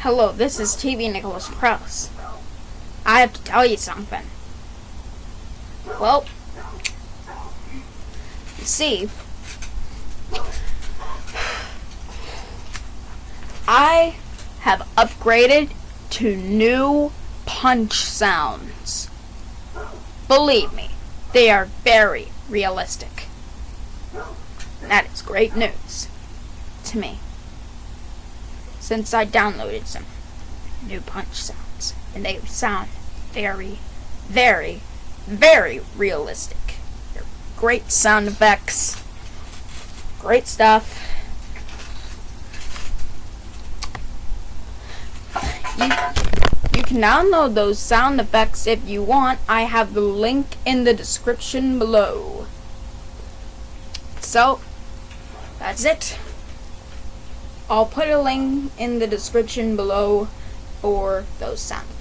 Hello, this is TVNicholasKrauss. I have to tell you something. Well, you see, I have upgraded to new punch sounds. Believe me, they are very realistic. That is great news to me, since I downloaded some new punch sounds, and they sound very, very, very realistic. They're great sound effects, great stuff. You can download those sound effects if you want. I have the link in the description below. So, that's it. I'll put a link in the description below for those sound effects.